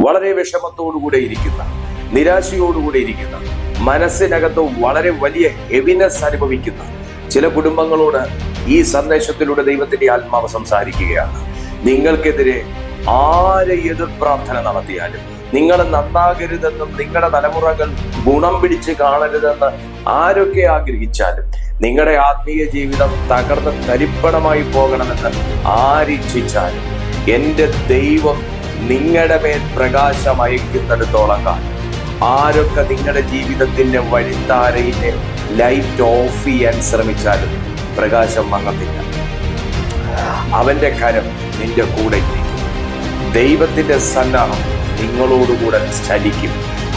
വളരെ വിഷമത്തോടുകൂടെ ഇരിക്കുന്ന, നിരാശയോടുകൂടെ ഇരിക്കുന്ന, മനസ്സിനകത്ത് വളരെ വലിയ ഹെവിനെസ് അനുഭവിക്കുന്ന ചില കുടുംബങ്ങളോട് ഈ സന്ദേശത്തിലൂടെ ദൈവത്തിന്റെ ആത്മാവ് സംസാരിക്കുകയാണ്. നിങ്ങൾക്കെതിരെ ആരെ എതിർ പ്രാർത്ഥന നടത്തിയാലും, നിങ്ങൾ നന്നാകരുതെന്നും നിങ്ങളുടെ തലമുറകൾ ഗുണം പിടിച്ച് കാണരുതെന്ന് ആരൊക്കെ ആഗ്രഹിച്ചാലും, നിങ്ങളുടെ ആത്മീയ ജീവിതം തകർന്ന് തരിപ്പണമായി പോകണമെന്ന് ആരിച്ഛിച്ചാലും, എന്റെ ദൈവം നിങ്ങളുടെ മേൽ പ്രകാശം അയക്കുന്നിടത്തോളം കാലം ആരൊക്കെ നിങ്ങളുടെ ജീവിതത്തിന്റെ വഴിത്താരയിലെ ലൈറ്റ് ഓഫ് ചെയ്യാൻ ശ്രമിച്ചാലും പ്രകാശം മങ്ങത്തില്ല. അവന്റെ കരം നിന്റെ കൂടെ ഇരിക്കും. ദൈവത്തിന്റെ സന്നാഹം നിങ്ങളോടുകൂടെ ചലിക്കും.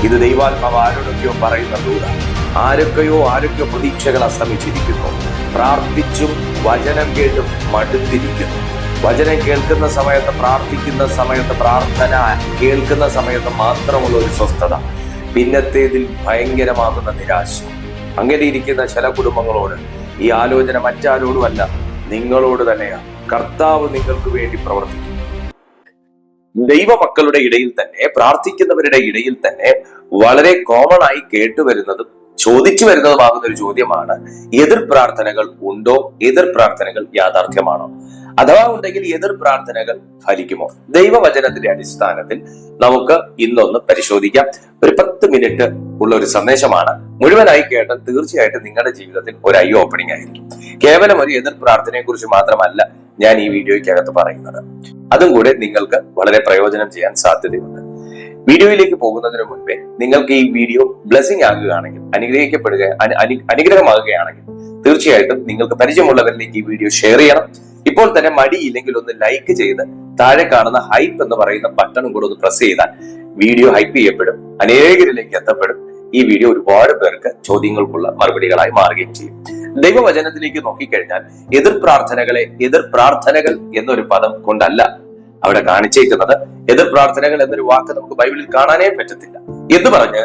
ഇത് ദൈവാത്മാവ് ആരോടൊക്കെയോ പറയുന്ന ദൂത. ആരൊക്കെയോ പ്രതീക്ഷകൾ അസ്തമിച്ചിരിക്കുന്നു. പ്രാർത്ഥിച്ചും വചനം കേട്ടും മടുത്തിരിക്കുന്നു. വചനം കേൾക്കുന്ന സമയത്ത്, പ്രാർത്ഥിക്കുന്ന സമയത്ത്, പ്രാർത്ഥന കേൾക്കുന്ന സമയത്ത് മാത്രമുള്ള ഒരു സ്വസ്ഥത, പിന്നത്തേതിൽ ഭയങ്കരമാകുന്ന നിരാശ. അങ്ങനെ ഇരിക്കുന്ന ചില കുടുംബങ്ങളോട് ഈ ആലോചന മറ്റാരോടുമല്ല, നിങ്ങളോട് തന്നെയാണ്. കർത്താവ് നിങ്ങൾക്ക് വേണ്ടി പ്രവർത്തിക്കും. ദൈവമക്കളുടെ ഇടയിൽ തന്നെ, പ്രാർത്ഥിക്കുന്നവരുടെ ഇടയിൽ തന്നെ വളരെ കോമൺ ആയി കേട്ടുവരുന്നതും ചോദിച്ചു വരുന്നതുമാകുന്ന ഒരു ചോദ്യമാണ്: എതിർ പ്രാർത്ഥനകൾ ഉണ്ടോ? എതിർ പ്രാർത്ഥനകൾ യാഥാർത്ഥ്യമാണോ? അഥവാ ഉണ്ടെങ്കിൽ എതിർ പ്രാർത്ഥനകൾ ഫലിക്കുമോ? ദൈവവചനത്തിന്റെ അടിസ്ഥാനത്തിൽ നമുക്ക് ഇന്നൊന്ന് പരിശോധിക്കാം. ഒരു 10 മിനിറ്റ് ഉള്ള ഒരു സന്ദേശമാണ്. മുഴുവനായി കേട്ടാൽ തീർച്ചയായിട്ടും നിങ്ങളുടെ ജീവിതത്തിൽ ഒരു ഐ ഓപ്പണിംഗ് ആയിരിക്കും. കേവലം ഒരു എതിർ പ്രാർത്ഥനയെ കുറിച്ച് മാത്രമല്ല ഞാൻ ഈ വീഡിയോയ്ക്കകത്ത് പറയുന്നത്. അതും കൂടെ നിങ്ങൾക്ക് വളരെ പ്രയോജനം ചെയ്യാൻ സാധ്യതയുണ്ട്. വീഡിയോയിലേക്ക് പോകുന്നതിന് മുൻപേ നിങ്ങൾക്ക് ഈ വീഡിയോ ബ്ലെസ്സിംഗ് ആകുകയാണെങ്കിൽ, അനുഗ്രഹമാകുകയാണെങ്കിൽ തീർച്ചയായിട്ടും നിങ്ങൾക്ക് പരിചയമുള്ളവരിലേക്ക് ഈ വീഡിയോ ഷെയർ ചെയ്യണം. ഇപ്പോൾ തന്നെ മടിയില്ലെങ്കിൽ ഒന്ന് ലൈക്ക് ചെയ്ത് താഴെ കാണുന്ന ഹൈപ്പ് എന്ന് പറയുന്ന ബട്ടണും കൂടെ ഒന്ന് പ്രസ് ചെയ്താൽ വീഡിയോ ഹൈപ്പ് ചെയ്യപ്പെടും, അനേകരിലേക്ക് എത്തപ്പെടും. ഈ വീഡിയോ ഒരുപാട് പേർക്ക് ചോദ്യങ്ങൾക്കുള്ള മറുപടികളായി മാറുകയും ചെയ്യും. ദൈവവചനത്തിലേക്ക് നോക്കിക്കഴിഞ്ഞാൽ എതിർ പ്രാർത്ഥനകൾ എന്നൊരു പദം കൊണ്ടല്ല അവിടെ കാണിച്ചേക്കുന്നത്. എതിർ പ്രാർത്ഥനകൾ എന്നൊരു വാക്ക് നമുക്ക് ബൈബിളിൽ കാണാനേ പറ്റത്തില്ല. എന്ന് പറഞ്ഞ്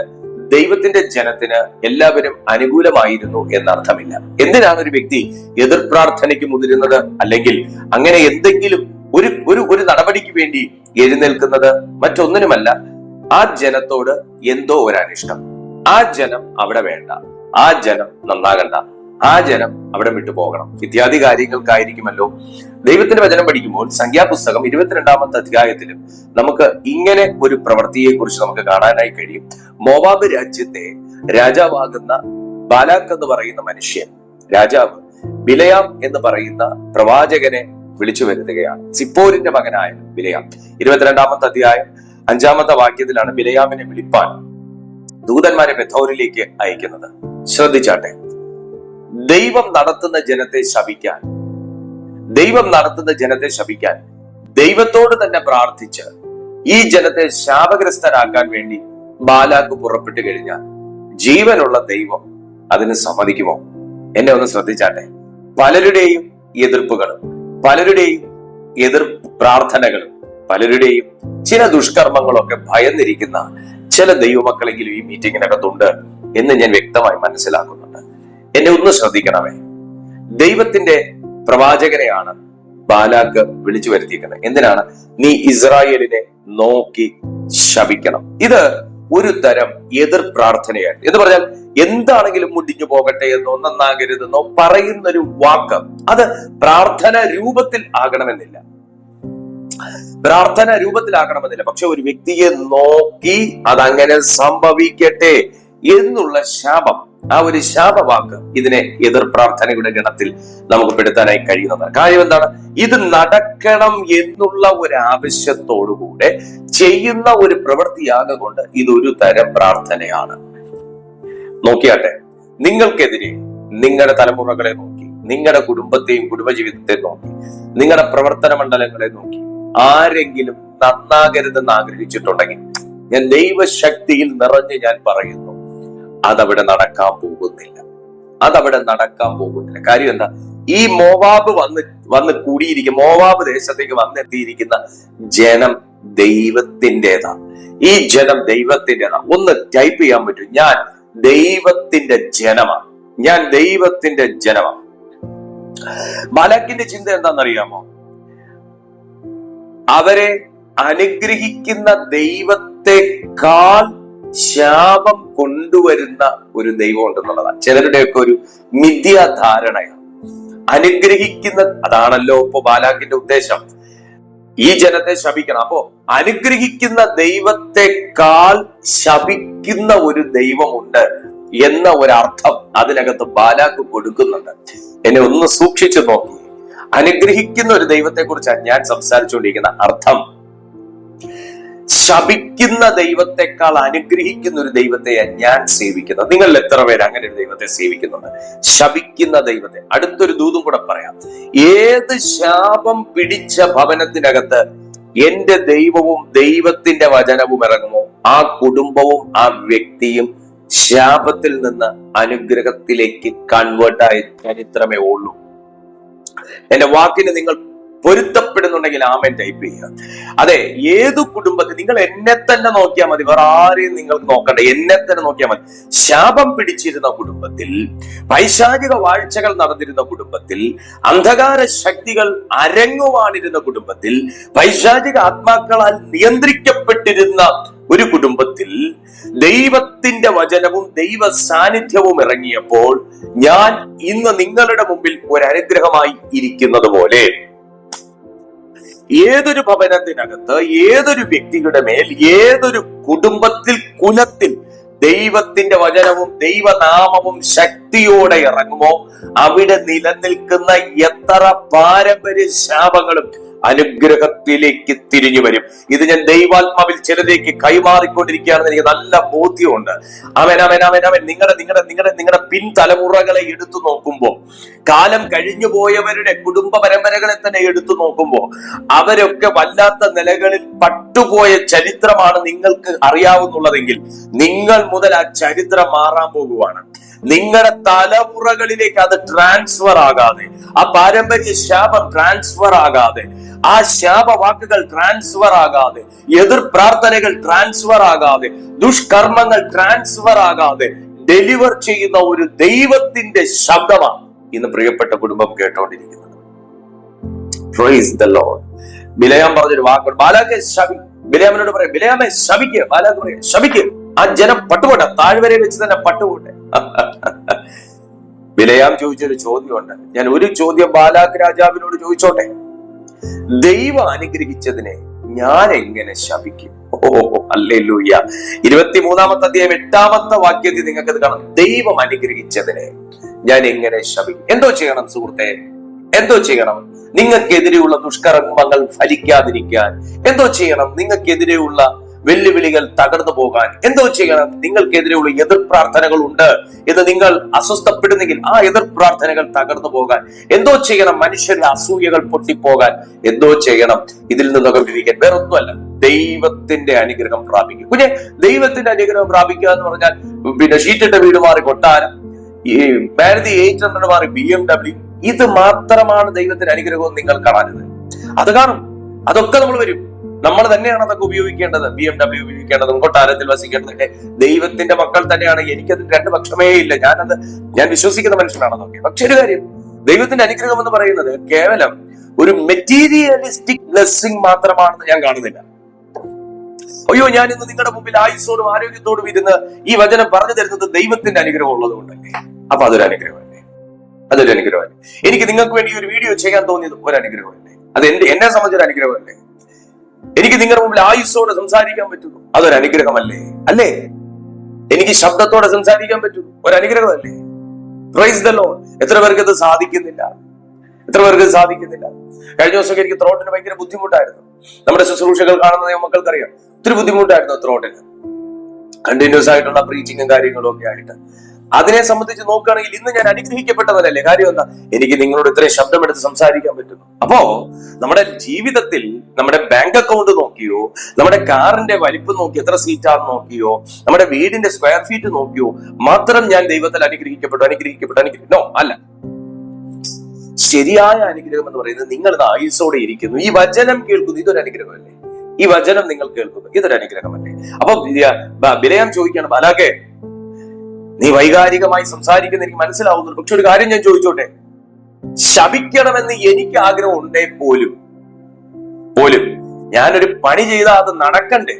ദൈവത്തിന്റെ ജനത്തിന് എല്ലാവരും അനുകൂലമായിരുന്നു എന്നർത്ഥമില്ല. എന്തിനാണ് ഒരു വ്യക്തി എതിർ പ്രാർത്ഥനയ്ക്ക് മുതിരുന്നത്, അല്ലെങ്കിൽ അങ്ങനെ എന്തെങ്കിലും ഒരു നടപടിക്ക് വേണ്ടി എഴുന്നേൽക്കുന്നത്? മറ്റൊന്നിനുമല്ല, ആ ജനത്തോട് എന്തോ ഒരു അനിഷ്ടം. ആ ജനം അവിടെ വേണ്ട, ആ ജനം നന്നാകണ്ട, ആ ജനം അവിടെ വിട്ടു പോകണം ഇത്യാദി കാര്യങ്ങൾക്കായിരിക്കുമല്ലോ. ദൈവത്തിന്റെ വചനം പഠിക്കുമ്പോൾ സംഖ്യാപുസ്തകം 22-ാമത്തെ അധ്യായത്തിലും നമുക്ക് ഇങ്ങനെ ഒരു പ്രവൃത്തിയെ കുറിച്ച് നമുക്ക് കാണാനായി കഴിയും. മോവാബ് രാജ്യത്തെ രാജാവാകുന്ന ബാലാക്ക് എന്ന് പറയുന്ന മനുഷ്യൻ, രാജാവ് ബിലയാം എന്ന് പറയുന്ന പ്രവാചകനെ വിളിച്ചു വരുത്തുകയാണ്. സിപ്പോരിന്റെ മകനായ ബിലയാം. 22-ാമത്തെ അധ്യായം 5-ാമത്തെ വാക്യത്തിലാണ് ബിലയാമിനെ വിളിപ്പാൻ ദൂതന്മാരെ ബെഥോരിലേക്ക് അയക്കുന്നത്. ശ്രദ്ധിച്ചാട്ടെ, ദൈവം നടത്തുന്ന ജനത്തെ ശപിക്കാൻ ദൈവത്തോട് തന്നെ പ്രാർത്ഥിച്ച് ഈ ജനത്തെ ശാപഗ്രസ്തരാക്കാൻ വേണ്ടി ബാലാക്ക് പുറപ്പെട്ടു കഴിഞ്ഞാൽ ജീവനുള്ള ദൈവം അതിന് സമ്മതിക്കുമോ? എന്നെ ഒന്ന് ശ്രദ്ധിച്ചാട്ടെ. പലരുടെയും എതിർപ്പുകളും, പലരുടെയും എതിർ പ്രാർത്ഥനകളും, പലരുടെയും ചില ദുഷ്കർമ്മങ്ങളൊക്കെ ഭയന്നിരിക്കുന്ന ചില ദൈവമക്കളെങ്കിലും ഈ മീറ്റിങ്ങിനകത്തുണ്ട് എന്ന് ഞാൻ വ്യക്തമായി മനസ്സിലാക്കുന്നുണ്ട്. എന്നെ ഒന്ന് ശ്രദ്ധിക്കണമേ. ദൈവത്തിന്റെ പ്രവാചകനെയാണ് ബാലാക്ക് വിളിച്ചു വരുത്തിയിരിക്കുന്നത്. എന്തിനാണ്? നീ ഇസ്രായേലിനെ നോക്കി ശപിക്കണം. ഇത് ഒരു തരം എതിർ പ്രാർത്ഥനയാണ്. എന്ന് പറഞ്ഞാൽ എന്താണെങ്കിലും മുടിഞ്ഞു പോകട്ടെ എന്നോ നന്നാകരുതെന്നോ പറയുന്നൊരു വാക്ക്, അത് പ്രാർത്ഥന രൂപത്തിൽ ആകണമെന്നില്ല. പക്ഷെ ഒരു വ്യക്തിയെ നോക്കി അതങ്ങനെ സംഭവിക്കട്ടെ എന്നുള്ള ശാപം, ആ ഒരു ശാപവാക്ക് ഇതിനെ എതിർ പ്രാർത്ഥനയുടെ ഗണത്തിൽ നമുക്ക് പെടുത്താനായി കഴിയുന്നതാണ്. കാര്യം എന്താണ്? ഇത് നടക്കണം എന്നുള്ള ഒരു ആവശ്യത്തോടുകൂടെ ചെയ്യുന്ന ഒരു പ്രവൃത്തിയാകൊണ്ട് ഇതൊരു തരം പ്രാർത്ഥനയാണ്. നോക്കിയാട്ടെ, നിങ്ങൾക്കെതിരെ നിങ്ങളുടെ തലമുറകളെ നോക്കി, നിങ്ങളുടെ കുടുംബത്തെയും കുടുംബജീവിതത്തെ നോക്കി, നിങ്ങളുടെ പ്രവർത്തന മണ്ഡലങ്ങളെ നോക്കി ആരെങ്കിലും നന്നാകരുതെന്ന് ആഗ്രഹിച്ചിട്ടുണ്ടെങ്കിൽ ഞാൻ ദൈവശക്തിയിൽ നിറഞ്ഞ് ഞാൻ പറയുന്നു, അതവിടെ നടക്കാൻ പോകുന്നില്ല. കാര്യം എന്താ? ഈ മോവാബ് വന്ന് കൂടിയിരിക്കും, മോവാബ് ദേശത്തേക്ക് വന്നെത്തിയിരിക്കുന്ന ജനം ദൈവത്തിൻ്റെതാണ്. ഈ ജനം ദൈവത്തിൻ്റെതാണ്. ഒന്ന് ടൈപ്പ് ചെയ്യാൻ പറ്റും: ഞാൻ ദൈവത്തിന്റെ ജനമാണ്. ബാലാക്കിന്റെ ചിന്ത എന്താണെന്നറിയാമോ? അവരെ അനുഗ്രഹിക്കുന്ന ദൈവത്തെക്കാൾ ശാപം കൊണ്ടുവരുന്ന ഒരു ദൈവം ഉണ്ടെന്നുള്ളതാണ് ചിലരുടെയൊക്കെ ഒരു മിഥ്യാധാരണയാണ്. അനുഗ്രഹിക്കുന്ന, അതാണല്ലോ ഇപ്പൊ ബാലാക്കിന്റെ ഉദ്ദേശം, ഈ ജനത്തെ ശപിക്കണം. അപ്പോ അനുഗ്രഹിക്കുന്ന ദൈവത്തെക്കാൾ ശപിക്കുന്ന ഒരു ദൈവമുണ്ട് എന്ന ഒരർത്ഥം അതിനകത്ത് ബാലാക്ക് കൊടുക്കുന്നുണ്ട്. എന്നെ ഒന്ന് സൂക്ഷിച്ചു നോക്കി. അനുഗ്രഹിക്കുന്ന ഒരു ദൈവത്തെ കുറിച്ചാണ് ഞാൻ സംസാരിച്ചുകൊണ്ടിരിക്കുന്ന. അർത്ഥം, ശപിക്കുന്ന ദൈവത്തെക്കാൾ അനുഗ്രഹിക്കുന്ന ഒരു ദൈവത്തെയാണ് ഞാൻ സേവിക്കുന്നത്. നിങ്ങൾ എത്ര പേര് അങ്ങനെ ഒരു ദൈവത്തെ സേവിക്കുന്നുണ്ട്? ശപിക്കുന്ന ദൈവത്തെ. അടുത്തൊരു ദൂതും കൂടെ പറയാം. ഏത് ശാപം പിടിച്ച ഭവനത്തിനകത്ത് എന്റെ ദൈവവും ദൈവത്തിന്റെ വചനവും ഇറങ്ങുമോ, ആ കുടുംബവും ആ വ്യക്തിയും ശാപത്തിൽ നിന്ന് അനുഗ്രഹത്തിലേക്ക് കൺവേർട്ടായ ചരിത്രമേ ഉള്ളൂ. എന്റെ വാക്കിന് നിങ്ങൾ പൊരുത്തപ്പെടുന്നുണ്ടെങ്കിൽ ആമേൻ ടൈപ്പ് ചെയ്യുക. അതെ, ഏതു കുടുംബത്തിൽ, നിങ്ങൾ എന്നെ തന്നെ നോക്കിയാൽ മതി, വേറെ ആരെയും നിങ്ങൾക്ക് നോക്കണ്ട, എന്നെ തന്നെ നോക്കിയാൽ മതി. ശാപം പിടിച്ചിരുന്ന കുടുംബത്തിൽ, പൈശാചിക വാഴ്ചകൾ നടന്നിരുന്ന കുടുംബത്തിൽ, അന്ധകാര ശക്തികൾ അരങ്ങുവാണിരുന്ന കുടുംബത്തിൽ, പൈശാചിക ആത്മാക്കളാൽ നിയന്ത്രിക്കപ്പെട്ടിരുന്ന ഒരു കുടുംബത്തിൽ ദൈവത്തിന്റെ വചനവും ദൈവ സാന്നിധ്യവും ഇറങ്ങിയപ്പോൾ ഞാൻ ഇന്ന് നിങ്ങളുടെ മുമ്പിൽ ഒരു അനുഗ്രഹമായി ഇരിക്കുന്നത് പോലെ ഏതൊരു ഭവനത്തിനകത്ത്, ഏതൊരു വ്യക്തിയുടെ മേൽ, ഏതൊരു കുടുംബത്തിൽ, കുലത്തിൽ ദൈവത്തിന്റെ വചനവും ദൈവനാമവും ശക്തിയോടെ ഇറങ്ങുമോ അവിടെ നിലനിൽക്കുന്ന എത്ര പാരമ്പര്യ ശാപങ്ങളും അനുഗ്രഹത്തിലേക്ക് തിരിഞ്ഞു വരും. ഇത് ഞാൻ ദൈവാത്മാവിൽ ചിലതേക്ക് കൈമാറിക്കൊണ്ടിരിക്കുകയാണെന്ന് എനിക്ക് നല്ല ബോധ്യമുണ്ട്. അവൻ അവൻ അവൻ അവൻ നിങ്ങളുടെ പിൻതലമുറകളെ എടുത്തു നോക്കുമ്പോൾ, കാലം കഴിഞ്ഞു പോയവരുടെ കുടുംബ പരമ്പരകളെ തന്നെ എടുത്തു നോക്കുമ്പോൾ അവരൊക്കെ വല്ലാത്ത നിലകളിൽ പട്ടുപോയ ചരിത്രമാണ് നിങ്ങൾക്ക് അറിയാവുന്നുള്ളതെങ്കിൽ നിങ്ങൾ മുതൽ ആ ചരിത്രം മാറാൻ പോകുവാണ്. നിങ്ങളുടെ തലമുറകളിലേക്ക് അത് ട്രാൻസ്ഫർ ആകാതെ, ആ പാരമ്പര്യ ശാപം ട്രാൻസ്ഫർ ആകാതെ, ആ ശാപവാക്കുകൾ ട്രാൻസ്ഫർ ആകാതെ, എതിർ പ്രാർത്ഥനകൾ ട്രാൻസ്ഫർ ആകാതെ, ദുഷ്കർമ്മങ്ങൾ ട്രാൻസ്ഫർ ആകാതെ ഡെലിവർ ചെയ്യുന്ന ഒരു ദൈവത്തിന്റെ ശബ്ദമാണ് ഇന്ന് പ്രിയപ്പെട്ട കുടുംബം കേട്ടോണ്ടിരിക്കുന്നത്. Praise the lord. ബിലയാം പറഞ്ഞൊരു വാക്കുണ്ട്, ബാലാക്കെ ശപി. ബിലയാമിനോട് പറയാം, ബിലയാമെ ശപിക്കുക. ബാലാക്ക് പറയാം, ശപിക്കുക. ആ ജനം പട്ടുപോട്ടെ, താഴ്വരെ വെച്ച് തന്നെ പട്ടുപോട്ടെ. ബിലയാം ചോദിച്ചൊരു ചോദ്യമുണ്ട്. ഞാൻ ഒരു ചോദ്യം ബാലാക്ക് രാജാവിനോട് ചോദിച്ചോട്ടെ. ദൈവം അനുഗ്രഹിച്ചതിനെ ഞാൻ എങ്ങനെ ശപിക്കും? ഓ ഹല്ലേലൂയ. 23-ാമത്തെ അധ്യായം 8-ാമത്തെ വാക്യത്തിൽ നിങ്ങൾക്കത് കാണാം. ദൈവം അനുഗ്രഹിച്ചതിനെ ഞാൻ എങ്ങനെ ശപിക്കും? എന്തോ ചെയ്യണം സുഹൃത്തെ? എന്തോ ചെയ്യണം? നിങ്ങൾക്കെതിരെയുള്ള ദുഷ്കർമ്മങ്ങൾ ഫലിക്കാതിരിക്കാൻ എന്തോ ചെയ്യണം? നിങ്ങൾക്കെതിരെയുള്ള വെല്ലുവിളികൾ തകർന്നു പോകാൻ എന്തോ ചെയ്യണം? നിങ്ങൾക്കെതിരെയുള്ള എതിർ പ്രാർത്ഥനകൾ ഉണ്ട് എന്ന് നിങ്ങൾ അസ്വസ്ഥപ്പെടുന്നെങ്കിൽ ആ എതിർ പ്രാർത്ഥനകൾ തകർന്നു പോകാൻ എന്തോ ചെയ്യണം? മനുഷ്യരുടെ അസൂയകൾ പൊട്ടിപ്പോകാൻ എന്തോ ചെയ്യണം? ഇതിൽ നിന്നൊക്കെ വിധിക്കാൻ വേറൊന്നുമല്ല, ദൈവത്തിന്റെ അനുഗ്രഹം പ്രാപിക്കുക. കുഞ്ഞെ, ദൈവത്തിന്റെ അനുഗ്രഹം പ്രാപിക്കുക എന്ന് പറഞ്ഞാൽ പിന്നെ ഷീറ്റിട്ട വീട് മാറി കൊട്ടാരം, ഈ മാരുതി 800 മാറി BMW, ഇത് മാത്രമാണ് ദൈവത്തിന്റെ അനുഗ്രഹം നിങ്ങൾ കാണരുത്. അത് കാണും, അതൊക്കെ നമ്മൾ വരും. നമ്മൾ തന്നെയാണ് അതൊക്കെ ഉപയോഗിക്കേണ്ടത്. BMW ഉപയോഗിക്കേണ്ടതും കൊട്ടാരത്തിൽ വസിക്കേണ്ടതൊക്കെ ദൈവത്തിന്റെ മക്കൾ തന്നെയാണ്. എനിക്കതിന് രണ്ട് പക്ഷമേ ഇല്ല. ഞാൻ വിശ്വസിക്കുന്ന മനുഷ്യനാണ് അതൊക്കെ. പക്ഷെ ഒരു കാര്യം, ദൈവത്തിന്റെ അനുഗ്രഹം എന്ന് പറയുന്നത് കേവലം ഒരു മെറ്റീരിയലിസ്റ്റിക് ബ്ലെസ്സിങ് മാത്രമാണെന്ന് ഞാൻ കാണുന്നില്ല. അയ്യോ, ഞാൻ ഇന്ന് നിങ്ങളുടെ മുമ്പിൽ ആയുസ്സോടും ആരോഗ്യത്തോടും ഇരുന്ന് ഈ വചനം പറഞ്ഞു തരുന്നത് ദൈവത്തിന്റെ അനുഗ്രഹം ഉള്ളത് കൊണ്ടല്ലേ. അപ്പൊ അതൊരു അനുഗ്രഹമല്ലേ? അതൊരു അനുഗ്രഹമല്ലേ? എനിക്ക് നിങ്ങൾക്ക് വേണ്ടി ഒരു വീഡിയോ ചെയ്യാൻ തോന്നിയത് ഒരു അനുഗ്രഹമല്ലേ? അത് എന്നെ സംബന്ധിച്ചൊരു അനുഗ്രഹമല്ലേ? എനിക്ക് നിങ്ങളുടെ മുമ്പിൽ ആയുസ്സോടെ സംസാരിക്കാൻ പറ്റുന്നു, അതൊരു അനുഗ്രഹമല്ലേ? അല്ലേ? എനിക്ക് ശബ്ദത്തോടെ സംസാരിക്കാൻ പറ്റുന്നു, ഒരു അനുഗ്രഹമല്ലേ? Price the Lord. എത്ര പേർക്ക് ഇത് സാധിക്കുന്നില്ല? എത്ര പേർക്ക് ഇത് സാധിക്കുന്നില്ല? കഴിഞ്ഞ ദിവസമൊക്കെ എനിക്ക് ത്രോട്ടിന് ഭയങ്കര ബുദ്ധിമുട്ടായിരുന്നു. നമ്മുടെ ശുശ്രൂഷകൾ കാണുന്ന മക്കൾക്കറിയാം, ഒത്തിരി ബുദ്ധിമുട്ടായിരുന്നു ത്രോട്ടിന്. കണ്ടിന്യൂസ് ആയിട്ടുള്ള പ്രീച്ചിങ്ങും കാര്യങ്ങളും ഒക്കെ ആയിട്ട്. അതിനെ സംബന്ധിച്ച് നോക്കുകയാണെങ്കിൽ ഇന്ന് ഞാൻ അനുഗ്രഹിക്കപ്പെട്ടവരല്ലേ? കാര്യം എന്താ? എനിക്ക് നിങ്ങളോട് ഇത്രയും ശബ്ദമെടുത്ത് സംസാരിക്കാൻ പറ്റുന്നു. അപ്പോ നമ്മുടെ ജീവിതത്തിൽ നമ്മുടെ ബാങ്ക് അക്കൗണ്ട് നോക്കിയോ, നമ്മുടെ കാറിന്റെ വലിപ്പം നോക്കി എത്ര സീറ്റാന്ന് നോക്കിയോ, നമ്മുടെ വീടിന്റെ സ്ക്വയർ ഫീറ്റ് നോക്കിയോ മാത്രം ഞാൻ ദൈവത്തിൽ അനുഗ്രഹിക്കപ്പെട്ടു നോ, അല്ല. ശരിയായ അനുഗ്രഹം എന്ന് പറയുന്നത് നിങ്ങൾ ഇത് ആയുസ്സോടെ ഇരിക്കുന്നു, ഈ വചനം കേൾക്കുന്നു, ഇതൊരു അനുഗ്രഹമല്ലേ? ഈ വചനം നിങ്ങൾ കേൾക്കുന്നു, ഇതൊരു അനുഗ്രഹമല്ലേ? അപ്പൊ ബിലയാം ചോദിക്കുകയാണ്, ബാലാക്കെ നീ വൈകാരികമായി സംസാരിക്കുന്ന എനിക്ക് മനസ്സിലാവുന്നു, പക്ഷെ ഒരു കാര്യം ഞാൻ ചോദിച്ചോട്ടെ, ശപിക്കണമെന്ന് എനിക്ക് ആഗ്രഹം ഉണ്ടേ പോലും ഞാനൊരു പണി ചെയ്താൽ അത് നടക്കണ്ടേ?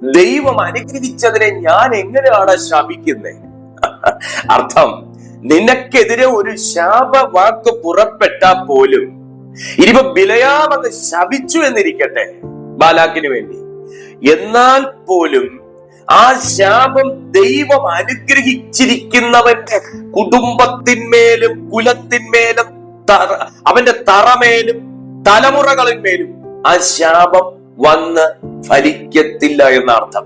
ദൈവം അനുഗ്രഹിച്ചതിനെ ഞാൻ എങ്ങനെയാണ് ശപിക്കുന്നത്? അർത്ഥം, നിനക്കെതിരെ ഒരു ശാപവാക്ക് പുറപ്പെട്ടാൽ പോലും, ഇനിയിപ്പോ ബിലയാമെന്ന് ശപിച്ചു എന്നിരിക്കട്ടെ ബാലാക്കിന് വേണ്ടി, എന്നാൽ പോലും ആ ശാപം ദൈവം അനുഗ്രഹിച്ചിരിക്കുന്നവന്റെ കുടുംബത്തിന്മേലും കുലത്തിന്മേലും അവന്റെ തറമേലും തലമുറകളിന്മേലും ആ ശാപം വന്ന് ഫലിക്കത്തില്ല എന്നർത്ഥം.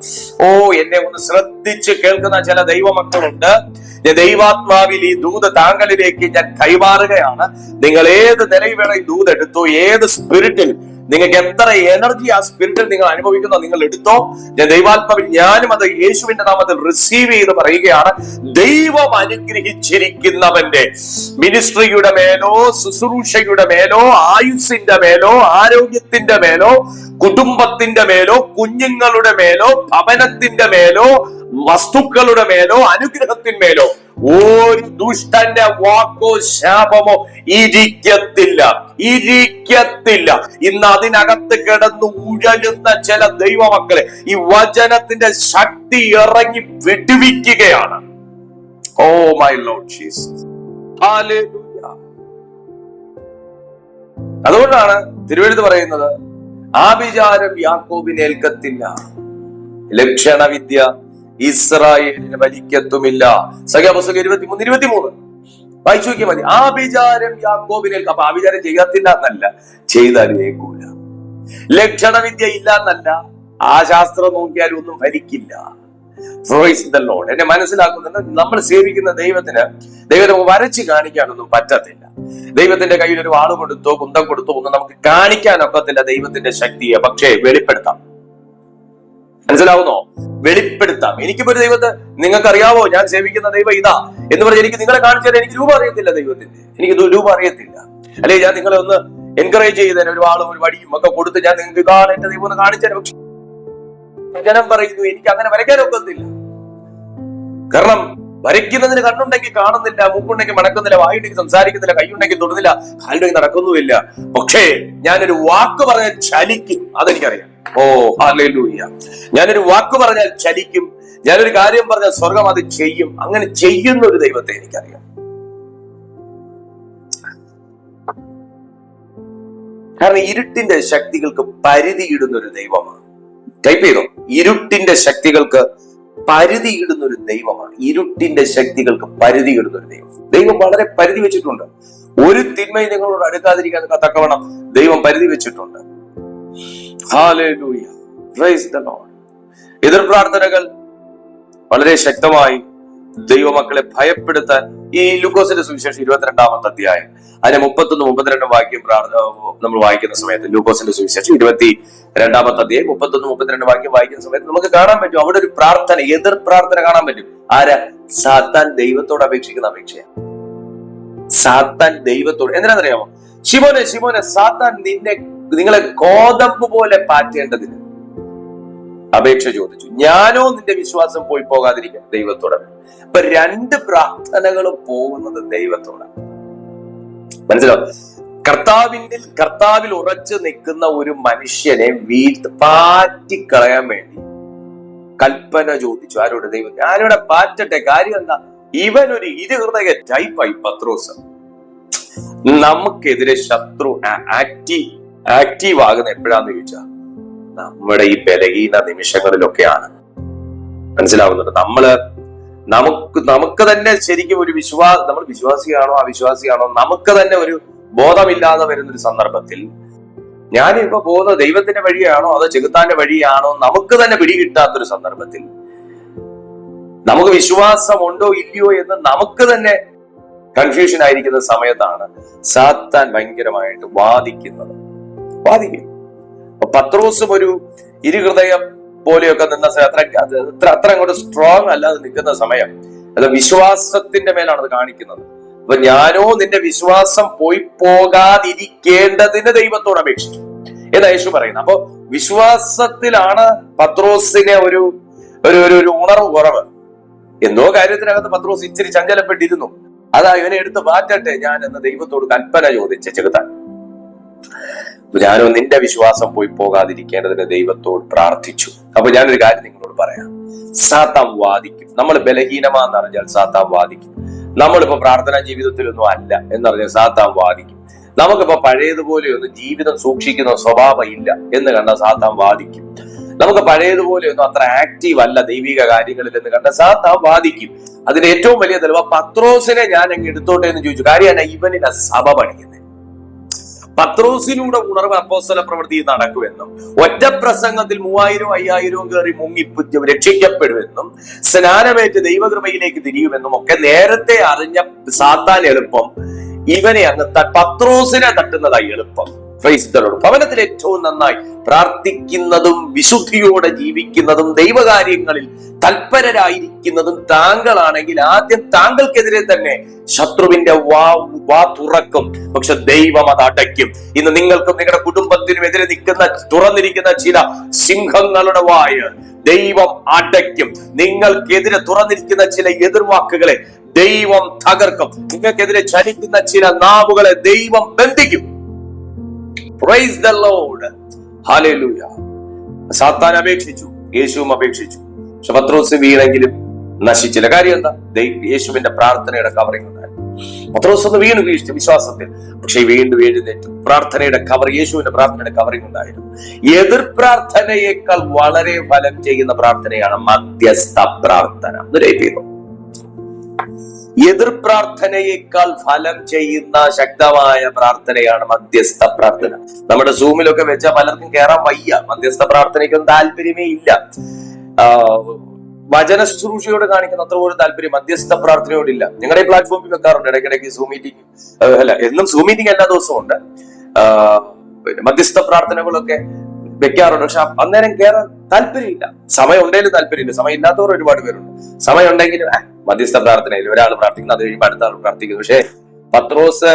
എന്നെ ഒന്ന് ശ്രദ്ധിച്ച് കേൾക്കുന്ന ചില ദൈവമക്കളുണ്ട്. ദൈവാത്മാവിൽ ഈ ദൂത് താങ്കളിലേക്ക് ഞാൻ കൈമാറുകയാണ്. നിങ്ങൾ ഏത് നിലയിൽ വേണം ഈ ദൂത് എടുത്തോ, ഏത് സ്പിരിറ്റിൽ നിങ്ങൾക്ക് എത്ര എനർജി ആ സ്പിരിറ്റിൽ നിങ്ങൾ അനുഭവിക്കുന്നോ നിങ്ങൾ എടുത്തോ. ഞാൻ ദൈവാത്മാവിൽ ഞാനും അത് യേശുവിന്റെ നാമത്തിൽ റിസീവ് ചെയ്ത് പറയുകയാണ്. ദൈവം അനുഗ്രഹിച്ചിരിക്കുന്നവന്റെ മിനിസ്ട്രിയുടെ മേലോ, ശുശ്രൂഷയുടെ മേലോ, ആയുസ്സിന്റെ മേലോ, ആരോഗ്യത്തിന്റെ മേലോ, കുടുംബത്തിന്റെ മേലോ, കുഞ്ഞുങ്ങളുടെ മേലോ, ഭവനത്തിന്റെ മേലോ, വസ്തുക്കളുടെ മേലോ, അനുഗ്രഹത്തിന്മേലോ ഒരു ദുഷ്ടന്റെ വാക്കോ ശാപമോ ഇരിക്കത്തില്ല. ഇന്ന് അതിനകത്ത് കിടന്ന് ഉഴലുന്ന ചില ദൈവമക്കളെ ഈ വചനത്തിന്റെ ശക്തി ഇറങ്ങി വെടിവിക്കുകയാണ്. Oh my lord Jesus, hallelujah. അതുകൊണ്ടാണ് തിരുവെഴുത്ത് പറയുന്നത്, ആഭിചാരം യാക്കോബിനെ ഏൽക്കത്തില്ല, ലക്ഷണവിദ്യ ഇസ്രായേലിന് വലിക്കത്തുമില്ല. സംഖ്യാപുസ്തകം 23:23 വായിച്ചു നോക്കിയാൽ മതി. ആഭിചാരം യാക്കോബിനെ, അപ്പൊ ആഭിചാരം ചെയ്യത്തില്ല എന്നല്ല, ചെയ്താലും ഏൽക്കൂല. ലക്ഷണവിദ്യ ഇല്ല എന്നല്ല, ആ ശാസ്ത്രം നോക്കിയാലും ഒന്നും ഫലിക്കില്ല. Praise the Lord. എന്നെ മനസ്സിലാക്കുന്നുണ്ട്, നമ്മൾ സേവിക്കുന്ന ദൈവത്തിന് വരച്ച് കാണിക്കാനൊന്നും പറ്റത്തില്ല. ദൈവത്തിന്റെ കയ്യിൽ ഒരു വാള് കൊടുത്തോ കുന്തം കൊടുത്തോ ഒന്നും നമുക്ക് കാണിക്കാനൊക്കത്തില്ല ദൈവത്തിന്റെ ശക്തിയെ. പക്ഷേ വെളിപ്പെടുത്താം. മനസ്സിലാവുന്നോ? വെളിപ്പെടുത്താം. എനിക്കിപ്പോ ഒരു ദൈവത്തെ നിങ്ങൾക്ക് അറിയാവോ, ഞാൻ സേവിക്കുന്ന ദൈവം ഇതാ എന്ന് പറഞ്ഞ് എനിക്ക് നിങ്ങളെ കാണിച്ചാൽ എനിക്ക് രൂപം അറിയത്തില്ല ദൈവത്തിന്റെ, എനിക്ക് രൂപം അറിയത്തില്ല. അല്ലെ ഞാൻ നിങ്ങളെ ഒന്ന് എൻകറേജ് ചെയ്തേനെ, ഒരു വാളും ഒരു വടിയും ഒക്കെ കൊടുത്ത് ഞാൻ നിങ്ങൾക്ക് ഇതാണ് എന്റെ ദൈവം എന്ന് കാണിച്ചാൽ, പക്ഷെ ജനം പറയുന്നു എനിക്ക് അങ്ങനെ വരയ്ക്കാനൊക്കത്തില്ല. കാരണം വരയ്ക്കുന്നതിന് കണ്ണുണ്ടെങ്കിൽ കാണുന്നില്ല, മൂക്കുണ്ടെങ്കിൽ മണക്കുന്നില്ല, വായുണ്ടെങ്കിൽ സംസാരിക്കുന്നില്ല, കൈയുണ്ടെങ്കിൽ തൊടുന്നില്ല, കാലുണ്ടെങ്കിൽ നടക്കുന്നുമില്ല. പക്ഷേ ഞാനൊരു വാക്ക് പറഞ്ഞാൽ ചലിക്കും, അതെനിക്കറിയാം. ഓ ഹല്ലേലൂയ. ഞാനൊരു വാക്ക് പറഞ്ഞാൽ ചലിക്കും, ഞാനൊരു കാര്യം പറഞ്ഞാൽ സ്വർഗം അത് ചെയ്യും. അങ്ങനെ ചെയ്യുന്ന ഒരു ദൈവത്തെ എനിക്കറിയാം. കാരണം ഇരുട്ടിന്റെ ശക്തികൾക്ക് പരിധിയിടുന്ന ഒരു ദൈവമാണ്. ടൈപ്പ് ചെയ്തോ, ഇരുട്ടിന്റെ ശക്തികൾക്ക് പരിധിയിടുന്ന ഒരു ദൈവമാണ്. ഇരുട്ടിന്റെ ശക്തികൾക്ക് പരിധിയിടുന്ന ഒരു ദൈവം. ദൈവം വളരെ പരിധി വെച്ചിട്ടുണ്ട്. ഒരു തിന്മയും നിങ്ങളോട് അടുക്കാതിരിക്കാൻ തക്കവണ്ണം ദൈവം പരിധി വെച്ചിട്ടുണ്ട്. Hallelujah, praise the Lord. എതിർ പ്രാർത്ഥനകൾ വളരെ ശക്തമായി ദൈവമക്കളെ ഭയപ്പെടുത്താൻ ഈ ലൂക്കോസിന്റെ സുവിശേഷം 22-ാമത്തെ അധ്യായം അതിന്റെ 31-32 വാക്യം നമ്മൾ വായിക്കുന്ന സമയത്ത്, ലൂക്കോസിന്റെ സുവിശേഷം 22-ാമത്തെ അധ്യായം 31-32 വാക്യം വായിക്കുന്ന സമയത്ത് നമുക്ക് കാണാൻ പറ്റും അവിടെ ഒരു പ്രാർത്ഥന, എതിർ പ്രാർത്ഥന കാണാൻ പറ്റും. ആരാ? സാത്താൻ ദൈവത്തോട് അപേക്ഷിക്കുന്ന അപേക്ഷയാണ്. സാത്താൻ ദൈവത്തോട് എന്തിനാണെന്നറിയാമോ? ശിമോനെ ശിമോനെ, സാത്താൻ നിങ്ങളെ ഗോതമ്പ് പോലെ പാറ്റേണ്ടതിന് അപേക്ഷ ചോദിച്ചു. ഞാനോ നിന്റെ വിശ്വാസം പോയി പോകാതിരിക്കാൻ ദൈവത്തോടാണ്. അപ്പൊ രണ്ട് പ്രാർത്ഥനകളും പോകുന്നത് ദൈവത്തോടാണ്. മനസ്സിലാവും? കർത്താവിൽ ഉറച്ചു നിൽക്കുന്ന ഒരു മനുഷ്യനെ പാറ്റിക്കളയാൻ വേണ്ടി കൽപ്പന ചോദിച്ചു. ആരോട്? ദൈവം. ഞാനിവിടെ പാറ്റട്ടെ. കാര്യം എന്താ? ഇവൻ ഒരു ഇരുഹൃദയ ടൈപ്പായി പത്രോസ്. നമുക്കെതിരെ ശത്രു ആക്റ്റീവ് ആകുന്ന എപ്പോഴാന്ന് ചോദിച്ചാ നമ്മുടെ ഈ ബലഹീന നിമിഷങ്ങളിലൊക്കെയാണ്. മനസ്സിലാവുന്നുണ്ട്? നമുക്ക് തന്നെ ശരിക്കും ഒരു നമ്മൾ വിശ്വാസിയാണോ അവിശ്വാസിയാണോ നമുക്ക് തന്നെ ഒരു ബോധമില്ലാതെ വരുന്നൊരു സന്ദർഭത്തിൽ, ഞാനിപ്പോ പോകുന്ന ദൈവത്തിന്റെ വഴിയാണോ അതോ ചെകുത്താന്റെ വഴിയാണോ നമുക്ക് തന്നെ പിടികിട്ടാത്തൊരു സന്ദർഭത്തിൽ, നമുക്ക് വിശ്വാസമുണ്ടോ ഇല്ലയോ എന്ന് നമുക്ക് തന്നെ കൺഫ്യൂഷൻ ആയിരിക്കുന്ന സമയത്താണ് സാത്താൻ ഭയങ്കരമായിട്ട് വാദിക്കും. പത്രോസും ഒരു ഇരുഹൃദയം പോലെയൊക്കെ നിന്ന അത്ര അങ്ങോട്ട് സ്ട്രോങ് അല്ലാതെ നിൽക്കുന്ന സമയം, അത് വിശ്വാസത്തിന്റെ മേലാണ് അത് കാണിക്കുന്നത്. അപ്പൊ ഞാനോ നിന്റെ വിശ്വാസം പോയി പോകാതിരിക്കേണ്ടതിന് ദൈവത്തോട് അപേക്ഷിച്ചു എന്നാ യേശു പറയുന്നത്. അപ്പൊ വിശ്വാസത്തിലാണ് പത്രോസിനെ ഒരു ഉണർവ് കുറവ്. എന്തോ കാര്യത്തിനകത്ത് പത്രോസ് ഇച്ചിരി ചഞ്ചലപ്പെട്ടിരുന്നു. അതാ ഇവനെ എടുത്ത് മാറ്റട്ടെ ഞാൻ എന്ന് ദൈവത്തോട് കൽപ്പന ചോദിച്ച ചെകുത്താൻ. ഞാനോ നിന്റെ വിശ്വാസം പോകാതിരിക്കേണ്ടതിന് ദൈവത്തോട് പ്രാർത്ഥിച്ചു. അപ്പൊ ഞാനൊരു കാര്യം നിങ്ങളോട് പറയാം. സാത്താൻ വാദിക്കും. നമ്മൾ ബലഹീനമാന്ന് അറിഞ്ഞാൽ സാത്താൻ വാദിക്കും. നമ്മളിപ്പോ പ്രാർത്ഥനാ ജീവിതത്തിലൊന്നും അല്ല എന്നറിഞ്ഞാൽ സാത്താൻ വാദിക്കും. നമുക്കിപ്പോ പഴയതുപോലെയൊന്നും ജീവിതം സൂക്ഷിക്കുന്ന സ്വഭാവം ഇല്ല എന്ന് കണ്ട സാത്താൻ വാദിക്കും. നമുക്ക് പഴയതുപോലെയൊന്നും അത്ര ആക്റ്റീവ് അല്ല ദൈവിക കാര്യങ്ങളിൽ എന്ന് കണ്ട സാത്താൻ വാദിക്കും. അതിന് ഏറ്റവും വലിയ തെളിവ് പത്രോസിനെ ഞാൻ അങ്ങ് എടുത്തോട്ടെ എന്ന് ചോദിച്ചു. കാര്യം ഇവനിലെ സഭ പണിയുന്നത്. പത്രോസിലൂടെ ഉണർവ് അപ്പോസ്തല പ്രവൃത്തി നടക്കുമെന്നും ഒറ്റ പ്രസംഗത്തിൽ 3000-5000 കയറി മുങ്ങി രക്ഷിക്കപ്പെടുമെന്നും സ്നാനമേറ്റ് ദൈവകൃപയിലേക്ക് തിരിയുമെന്നും ഒക്കെ നേരത്തെ അറിഞ്ഞ സാത്താൻ എളുപ്പം ഇവനെ അങ്ങ് പത്രോസിനെ തട്ടുന്നതായി എളുപ്പം. ഭവനത്തിൽ ഏറ്റവും നന്നായി പ്രാർത്ഥിക്കുന്നതും വിശുദ്ധിയോടെ ജീവിക്കുന്നതും ദൈവകാര്യങ്ങളിൽ തൽപരരായിരിക്കുന്നതും താങ്കളാണെങ്കിൽ ആദ്യം താങ്കൾക്കെതിരെ തന്നെ ശത്രുവിന്റെ വാ തുറക്കും. പക്ഷെ ദൈവം അത് അടയ്ക്കും. ഇന്ന് നിങ്ങൾക്കും നിങ്ങളുടെ കുടുംബത്തിനും എതിരെ തുറന്നിരിക്കുന്ന ചില സിംഹങ്ങളുടെ വായ ദൈവം അടയ്ക്കും. നിങ്ങൾക്കെതിരെ തുറന്നിരിക്കുന്ന ചില എതിർവാക്കുകളെ ദൈവം തകർക്കും. നിങ്ങൾക്കെതിരെ ചലിക്കുന്ന ചില നാവുകളെ ദൈവം ബന്ധിക്കും. Praise the Lord. Hallelujah. സാത്താൻ അപേക്ഷിച്ചു, യേശുവും അപേക്ഷിച്ചു. പക്ഷെ പത്രോസ് വീണെങ്കിലും നശിച്ചില്ല. കാര്യം എന്താ? യേശുവിന്റെ പ്രാർത്ഥനയുടെ കവറിംഗ് ഉണ്ടായിരുന്നു. പത്രോസ് ഒന്ന് വീണു വീഴ്ച വിശ്വാസത്തിൽ, പക്ഷെ വീണ്ടും എഴുന്നേറ്റു. പ്രാർത്ഥനയുടെ കവർ, യേശുവിന്റെ പ്രാർത്ഥനയുടെ കവറിംഗ് ഉണ്ടായിരുന്നു. എതിർ പ്രാർത്ഥനയേക്കാൾ വളരെ ഫലം ചെയ്യുന്ന പ്രാർത്ഥനയാണ് മധ്യസ്ഥ പ്രാർത്ഥന. എതിർ പ്രാർത്ഥനയേക്കാൾ ഫലം ചെയ്യുന്ന ശക്തമായ പ്രാർത്ഥനയാണ് മധ്യസ്ഥ പ്രാർത്ഥന. നമ്മുടെ സൂമിലൊക്കെ വെച്ചാൽ പലർക്കും കയറാൻ വയ്യ. മധ്യസ്ഥ പ്രാർത്ഥനയ്ക്കൊന്നും താല്പര്യമേ ഇല്ല. വചന ശുശ്രൂഷയോട് കാണിക്കുന്ന അത്ര പോലും താല്പര്യം മധ്യസ്ഥ പ്രാർത്ഥനയോടില്ല. നിങ്ങളുടെ ഈ പ്ലാറ്റ്ഫോമിൽ വെക്കാറുണ്ട് ഇടയ്ക്കിടയ്ക്ക് സൂം മീറ്റിംഗ്. അല്ല, എന്നും സൂം മീറ്റിംഗ് എല്ലാ ദിവസവും ഉണ്ട്. മധ്യസ്ഥ പ്രാർത്ഥനകളൊക്കെ വെക്കാറുണ്ട്. പക്ഷെ അന്നേരം കയറാൻ താല്പര്യമില്ല. സമയം ഉണ്ടെങ്കിലും താല്പര്യമില്ല. സമയം ഇല്ലാത്തവർ ഒരുപാട് പേരുണ്ട്. സമയം ഉണ്ടെങ്കിലും മധ്യസ്ഥ പ്രാർത്ഥനയിൽ ഒരാൾ പ്രാർത്ഥിക്കുന്നു, അത് കഴിയുമ്പോൾ അടുത്ത ആൾ പ്രാർത്ഥിക്കുന്നു. പക്ഷെ പത്രോസ്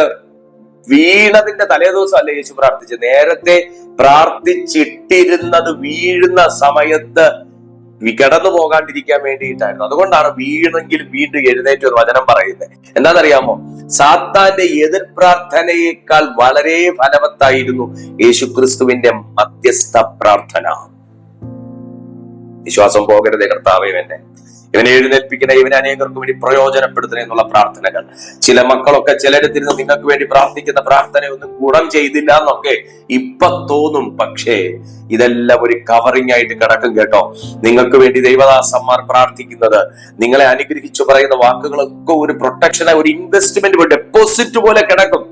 വീണതിന്റെ തലേദിവസം അല്ല യേശു പ്രാർത്ഥിച്ചത്. നേരത്തെ പ്രാർത്ഥിച്ചിട്ടിരുന്നത് വീഴുന്ന സമയത്ത് കിടന്നു പോകാണ്ടിരിക്കാൻ വേണ്ടിയിട്ടായിരുന്നു. അതുകൊണ്ടാണ് വീണെങ്കിലും വീണ്ടും എഴുന്നേറ്റ് ഒരു വചനം പറയുന്നത്. എന്താണെന്നറിയാമോ? സാത്താന്റെ എതിർ പ്രാർത്ഥനയേക്കാൾ വളരെ ഫലവത്തായിരുന്നു യേശുക്രിസ്തുവിന്റെ മധ്യസ്ഥ പ്രാർത്ഥന. വിശ്വാസം പോകരുതേ കർത്താവേ എന്നെ, ഇവനെ എഴുന്നേൽപ്പിക്കണേ, ഇവനെ അനേകർക്ക് വേണ്ടി പ്രയോജനപ്പെടുത്തണേ എന്നുള്ള പ്രാർത്ഥനകൾ. ചില മക്കളൊക്കെ ചിലരിരുന്ന് നിങ്ങൾക്ക് വേണ്ടി പ്രാർത്ഥിക്കുന്ന പ്രാർത്ഥനയൊന്നും ഗുണം ചെയ്തില്ല എന്നൊക്കെ ഇപ്പൊ തോന്നും. പക്ഷേ ഇതെല്ലാം ഒരു കവറിംഗ് ആയിട്ട് കിടക്കും കേട്ടോ. നിങ്ങൾക്ക് വേണ്ടി ദൈവദാസന്മാർ പ്രാർത്ഥിക്കുന്നത്, നിങ്ങളെ അനുഗ്രഹിച്ചു പറയുന്ന വാക്കുകളൊക്കെ ഒരു പ്രൊട്ടക്ഷൻ, ഒരു ഇൻവെസ്റ്റ്മെന്റ്, ഒരു ഡെപ്പോസിറ്റ് പോലെ കിടക്കും.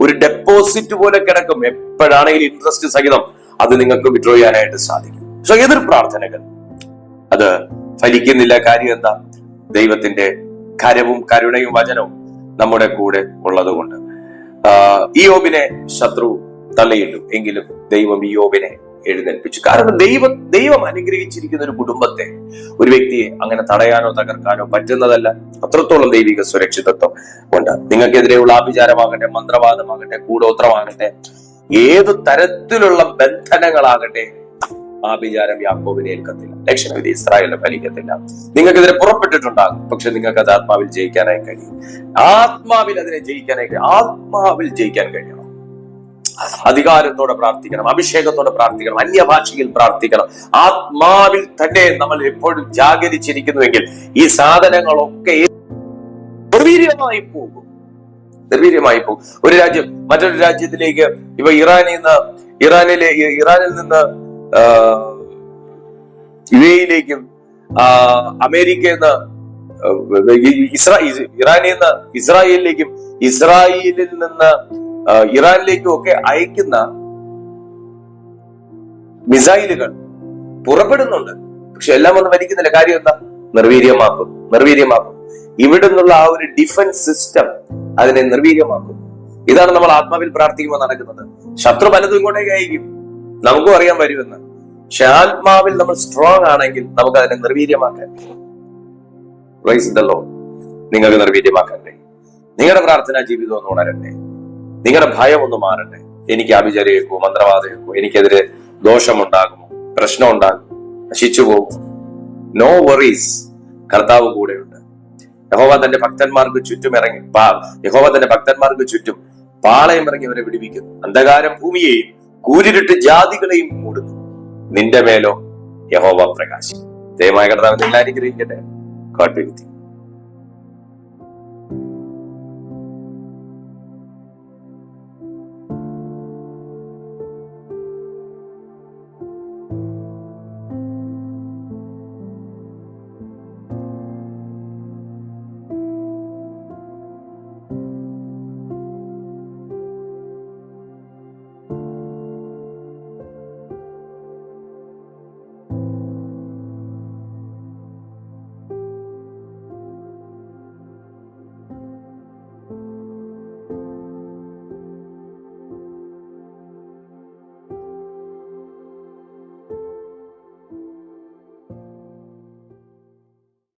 ഒരു ഡെപ്പോസിറ്റ് പോലെ കിടക്കും. എപ്പോഴാണെങ്കിലും ഇൻട്രസ്റ്റ് സഹിതം അത് നിങ്ങൾക്ക് വിഡ്രോ ചെയ്യാനായിട്ട് സാധിക്കും. പക്ഷെ എതിർ പ്രാർത്ഥനകൾ അത് ഫലിക്കുന്നില്ല. കാര്യം എന്താ? ദൈവത്തിന്റെ കരവും കരുണയും വചനവും നമ്മുടെ കൂടെ ഉള്ളത് കൊണ്ട്. ഇയ്യോബിനെ ശത്രു തള്ളിയിട്ടു, എങ്കിലും ദൈവം ഇയ്യോബിനെ എഴുന്നേൽപ്പിച്ചു. കാരണം ദൈവം അനുഗ്രഹിച്ചിരിക്കുന്ന ഒരു കുടുംബത്തെ, ഒരു വ്യക്തിയെ അങ്ങനെ തടയാനോ തകർക്കാനോ പറ്റുന്നതല്ല. അത്രത്തോളം ദൈവിക സുരക്ഷിതത്വം ഉണ്ട്. നിങ്ങൾക്കെതിരെയുള്ള ആഭിചാരമാകട്ടെ, മന്ത്രവാദമാകട്ടെ, കൂടോത്രമാകട്ടെ, ഏതു തരത്തിലുള്ള ബന്ധനങ്ങളാകട്ടെ, ആഭിചാരം യാക്കോബിനെ ഏൽക്കത്തില്ല. ലക്ഷണവിധി ഇസ്രായേലിനെ ഫലിക്കത്തില്ല. നിങ്ങൾക്കെതിരെ പുറപ്പെട്ടിട്ടുണ്ടാകും, പക്ഷെ നിങ്ങൾക്ക് അത് ആത്മാവിൽ ജയിക്കാനായി കഴിയും. ആത്മാവിൽ അതിനെ ജയിക്കാനായി കഴിയും. ആത്മാവിൽ ജയിക്കാൻ കഴിയണം. അധികാരത്തോടെ പ്രാർത്ഥിക്കണം, അഭിഷേകത്തോടെ പ്രാർത്ഥിക്കണം, അന്യഭാഷയിൽ പ്രാർത്ഥിക്കണം. ആത്മാവിൽ തന്നെ നമ്മൾ എപ്പോഴും ജാഗരിച്ചിരിക്കുന്നുവെങ്കിൽ ഈ സാധനങ്ങളൊക്കെ നിർവീര്യമായി പോകും. ഒരു രാജ്യം മറ്റൊരു രാജ്യത്തിലേക്ക്, ഇപ്പൊ ഇറാനിൽ നിന്ന് യുഎഇയിലേക്കും, അമേരിക്കയിൽ നിന്ന് ഇറാനിൽ നിന്ന് ഇസ്രായേലിലേക്കും, ഇസ്രായേലിൽ നിന്ന് ഇറാനിലേക്കും ഒക്കെ അയക്കുന്ന മിസൈലുകൾ പുറപ്പെടുന്നുണ്ട്. പക്ഷെ എല്ലാം ഒന്നും വലിക്കുന്നില്ല. കാര്യം എന്താ? നിർവീര്യമാക്കും. ഇവിടെ നിന്നുള്ള ആ ഒരു ഡിഫൻസ് സിസ്റ്റം അതിനെ നിർവീര്യമാക്കും. ഇതാണ് നമ്മൾ ആത്മാവിൽ പ്രാർത്ഥിക്കുമ്പോൾ നടക്കുന്നത്. ശത്രു പലതും ഇങ്ങോട്ടേക്ക് അയക്കും, നമുക്കും അറിയാൻ വരുമെന്ന്. പക്ഷെ ആത്മാവിൽ നമ്മൾ സ്ട്രോങ് ആണെങ്കിൽ നമുക്ക് അതിനെ നിർവീര്യമാക്കാൻ. നിങ്ങൾക്ക് നിർവീര്യമാക്കാൻ കഴിയും. നിങ്ങളുടെ പ്രാർത്ഥനാ ജീവിതം ഒന്ന് ഉണരട്ടെ. നിങ്ങളുടെ ഭയം ഒന്ന് മാറട്ടെ. എനിക്ക് ആഭിചാരയേക്കോ, മന്ത്രവാദയേക്കോ, എനിക്കെതിരെ ദോഷമുണ്ടാകുമോ, പ്രശ്നം ഉണ്ടാകുമോ, നശിച്ചു പോകുമോ? No worries. കർത്താവ് കൂടെയുണ്ട്. യഹോവ തന്റെ ഭക്തന്മാർക്ക് ചുറ്റും പാളയമിറങ്ങിയവരെ വിടുവിക്കുന്നു. അന്ധകാരം ഭൂമിയെയും കൂരിരുട്ട് ജാതികളെയും മൂടുന്നു. നിന്റെ മേലോ യഹോവ പ്രകാശം. ദയവായ കർത്താവ് നിങ്ങളെ അനുഗ്രഹിക്കട്ടെ. God B with you.